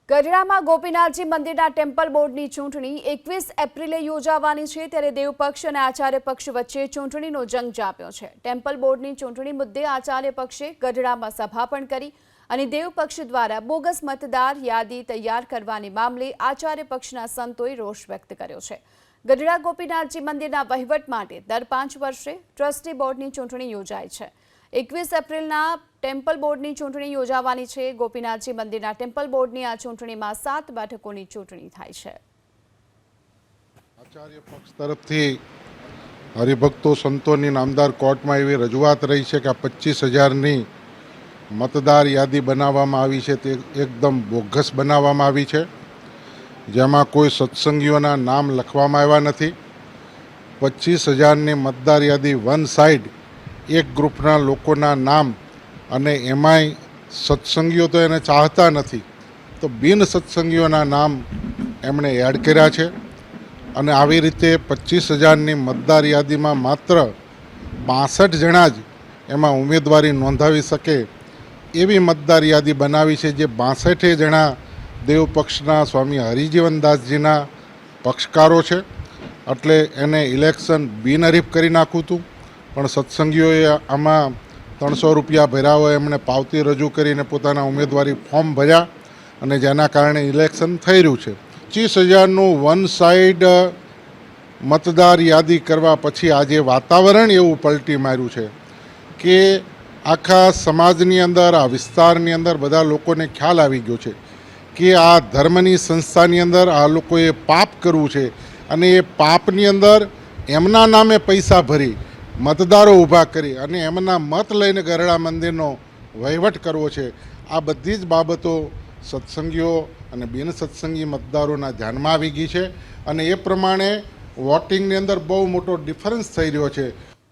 ગઢડામાં ગોપીનાથજી મંદિરના ટેમ્પલ બોર્ડની ચૂંટણી 21 એપ્રિલે યોજાવાની છે ત્યારે દેવપક્ષ અને આચાર્ય પક્ષ વચ્ચે ચૂંટણીનો જંગ જામ્યો છે। ટેમ્પલ બોર્ડની ચૂંટણી મુદ્દે આચાર્ય પક્ષે ગઢડામાં સભા પણ કરી અને દેવપક્ષ દ્વારા બોગસ મતદાર યાદી તૈયાર કરવાની મામલે આચાર્ય પક્ષના સંતોએ રોષ વ્યક્ત કર્યો છે। ગઢડા ગોપીનાથજી મંદિરના વહીવટ માટે દર 5 વર્ષે ટ્રસ્ટી બોર્ડની ચૂંટણી યોજાય છે। 21 એપ્રિલના ટેમ્પલ બોર્ડની ચૂંટણી યોજાવાની છે। ગોપીનાથજી મંદિરના ટેમ્પલ બોર્ડની આ ચૂંટણીમાં 7 બેઠકોની ચૂંટણી થાય છે। આચાર્ય પક્ષ તરફથી હરિભક્તો સંતોની નામદાર કોર્ટમાં એવી રજૂઆત રહી છે કે આ 25,000ની મતદાર યાદી બનાવવામાં આવી છે તે એકદમ બોગસ બનાવવામાં આવી છે, જેમાં કોઈ સત્સંગીઓના નામ લખવામાં આવ્યા નથી। 25,000ની મતદાર યાદી વન સાઇડ એક ગ્રુપના લોકોના નામ અને એમાંય સત્સંગીઓ તો એને ચાહતા નથી તો બિન સત્સંગીઓના નામ એમણે એડ કર્યા છે અને આવી રીતે 25,000ની મતદાર યાદીમાં માત્ર 62 જણા જ એમાં ઉમેદવારી નોંધાવી શકે એવી મતદાર યાદી બનાવી છે, જે 62 જણા દેવપક્ષના સ્વામી હરિજીવનદાસજીના પક્ષકારો છે। એટલે એને ઇલેક્શન બિનહરીફ કરી નાખ્યું હતું, પણ સત્સંગીઓએ આમાં 300 રૂપિયા ભર્યા હોય એમણે પાવતી રજૂ કરીને પોતાના ઉમેદવારી ફોર્મ ભર્યા અને જેના કારણે ઇલેક્શન થઈ રહ્યું છે। 25,000નું વન સાઇડ મતદાર યાદી કરવા પછી આજે વાતાવરણ એવું પલટી માર્યું છે કે આખા સમાજની અંદર, આ વિસ્તારની અંદર બધા લોકોને ખ્યાલ આવી ગયો છે કે આ ધર્મની સંસ્થાની અંદર આ લોકોએ પાપ કરવું છે અને એ પાપની અંદર એમના નામે પૈસા ભરી મતદારો ઊભા કરી અને એમના મત લઈને ગરડા મંદિરનો વહીવટ કરવો છે। આ બધી જ બાબતો સત્સંગીઓ અને બિન સત્સંગી મતદારોના ધ્યાનમાં આવી ગઈ છે અને એ પ્રમાણે વોટિંગની અંદર બહુ મોટો ડિફરન્સ થઈ રહ્યો છે।